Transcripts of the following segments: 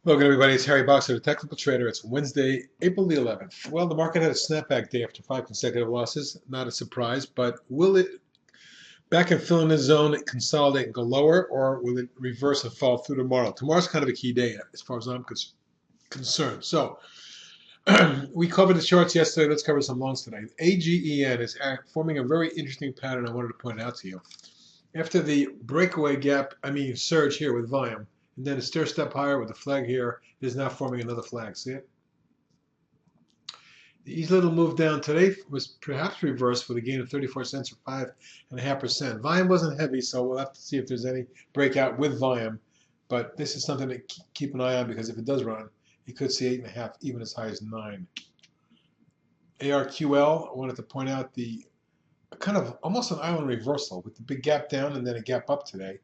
Hello again, everybody. It's Harry Boxer, the Technical Trader. It's Wednesday, April the 11th. Well, the market had a snapback day after 5 consecutive losses. Not a surprise, but will it back and fill in the zone, consolidate and go lower, or will it reverse and fall through tomorrow? Tomorrow's kind of a key day as far as I'm concerned. So we covered the charts yesterday. Let's cover some loans today. AGEN is forming a very interesting pattern I wanted to point out to you. After the breakaway surge here with volume, and then a stair step higher with the flag here, it is now forming another flag. See it? The easy little move down today was perhaps reversed with a gain of 34 cents or 5.5%. Volume wasn't heavy, so we'll have to see if there's any breakout with volume. But this is something to keep an eye on because if it does run, you could see 8.5, even as high as 9. ARQL, I wanted to point out the kind of almost an island reversal with the big gap down and then a gap up today.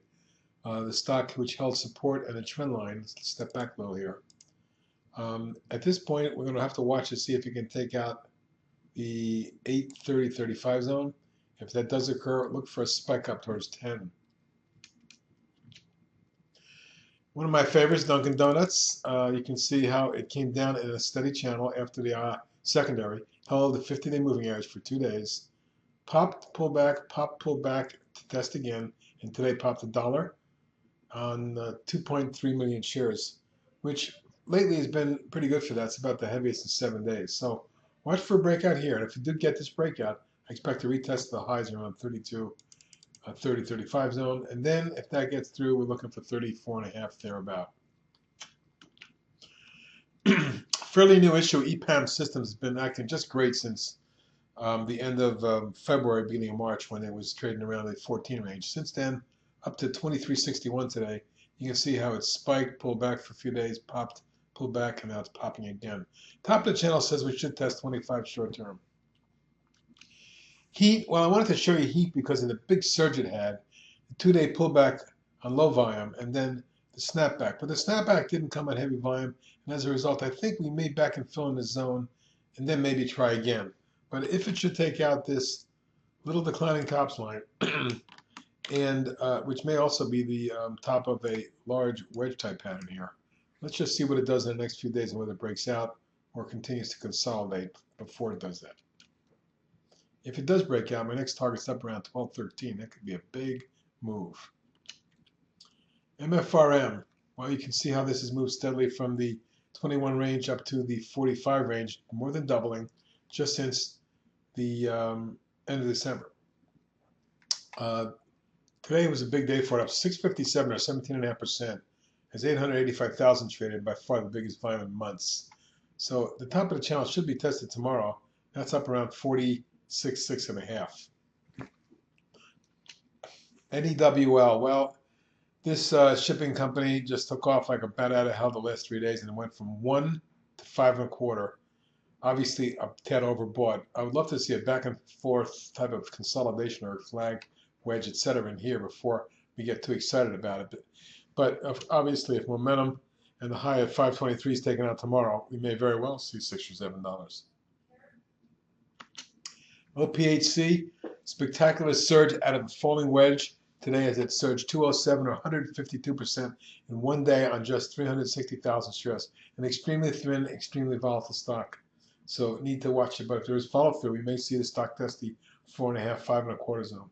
The stock which held support and a trend line. Let's step back low here. At this point, we're going to have to watch to see if you can take out the 830.35 zone. If that does occur, look for a spike up towards 10. One of my favorites, Dunkin' Donuts. You can see how it came down in a steady channel after the secondary, held the 50-day moving average for 2 days, popped, pulled back to test again, and today popped $1 on 2.3 million shares, which lately has been pretty good for that. It's about the heaviest in 7 days. So watch for a breakout here. And if you did get this breakout, I expect to retest the highs around 32, 30, 35 zone. And then if that gets through, we're looking for 34.5 thereabout. Fairly new issue, EPAM systems has been acting just great since the end of February, beginning of March, when it was trading around the 14 range. Since then, up to 23.61 today. You can see how it spiked, pulled back for a few days, popped, pulled back, and now it's popping again. Top of the channel says we should test 25 short term. Heat, well, I wanted to show you heat because of the big surge it had, the 2-day pullback on low volume, and then the snapback. But the snapback didn't come at heavy volume, and as a result, I think we may back and fill in the zone, and then maybe try again. But if it should take out this little declining tops line, and which may also be the top of a large wedge type pattern here. Let's just see what it does in the next few days and whether it breaks out or continues to consolidate before it does that. If it does break out, my next target's up around 12.13. That could be a big move. MFRM, well, you can see how this has moved steadily from the 21 range up to the 45 range, more than doubling just since the end of December. Today was a big day for it, up 657 or 17.5%, as 885,000 traded, by far the biggest volume in months. So the top of the channel should be tested tomorrow. That's up around 46.5. NEWL, well, this shipping company just took off like a bat out of hell the last 3 days, and it went from 1 to 5.25. Obviously, a tad overbought. I would love to see a back and forth type of consolidation or flag wedge, etc. in here before we get too excited about it. But obviously, if momentum and the high of 523 is taken out tomorrow, we may very well see $6 or $7. OPHC, spectacular surge out of a falling wedge today as it surged 207 or 152% in 1 day on just 360,000 shares. An extremely thin, extremely volatile stock. So need to watch it. But if there is follow through, we may see the stock test the 4.5, 5.25 zone.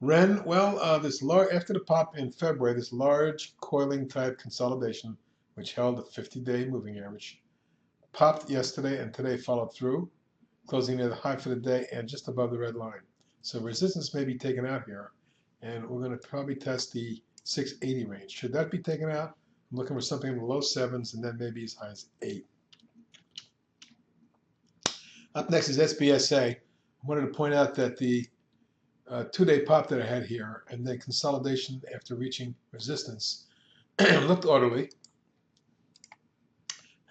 RENN, well, after the pop in February, this large coiling type consolidation, which held a 50-day moving average, popped yesterday and today followed through, closing near the high for the day and just above the red line. So resistance may be taken out here, and we're going to probably test the 680 range. Should that be taken out, I'm looking for something in the low 7s and then maybe as high as 8. Up next is SBSA. I wanted to point out that the 2-day pop that I had here and then consolidation after reaching resistance looked orderly,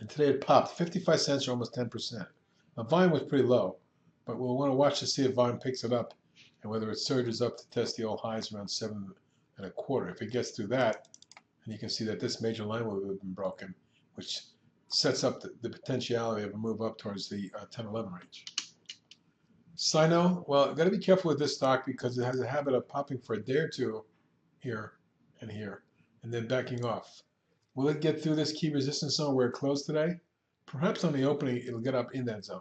and today it popped 55 cents or almost 10%. Now volume was pretty low, but we'll want to watch to see if volume picks it up and whether it surges up to test the old highs around 7.25. If it gets through that, and you can see that this major line will have been broken, which sets up the potentiality of a move up towards the 10-11 range. Sino, well, I've got to be careful with this stock because it has a habit of popping for a day or two here and here, and then backing off. Will it get through this key resistance zone where it closed today? Perhaps on the opening, it'll get up in that zone.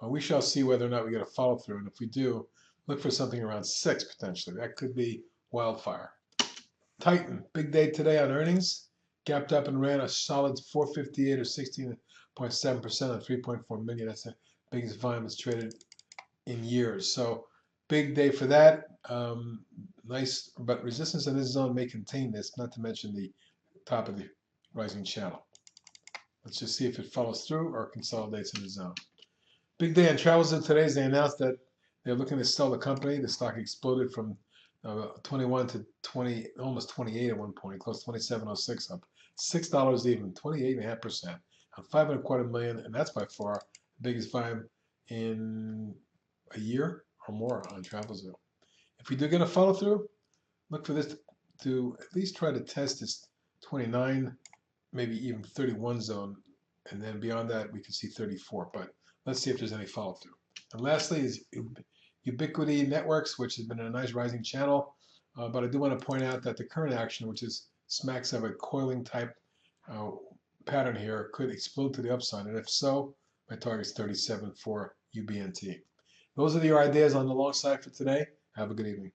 Well, we shall see whether or not we get a follow through. And if we do, look for something around 6 potentially. That could be wildfire. TITN, big day today on earnings. Gapped up and ran a solid 458 or 16.7% on 3.4 million. That's the biggest volume it's traded in years. So big day for that. Nice, but resistance in this zone may contain this, not to mention the top of the rising channel. Let's just see if it follows through or consolidates in the zone. Big day on TravelZoo today as they announced that they're looking to sell the company. The stock exploded from 21 to 20, almost 28 at one point, close to 27.06, up $6 even, 28.5% on 5.25 million, and that's by far the biggest volume in a year or more on TravelZoo. If we do get a follow through, look for this to at least try to test this 29, maybe even 31 zone, and then beyond that we can see 34. But let's see if there's any follow through. And lastly is Ubiquiti Networks, which has been in a nice rising channel, but I do want to point out that the current action, which is smacks of a coiling type pattern here, could explode to the upside, and if so, my target is 37 for UBNT. Those are your ideas on the long side for today. Have a good evening.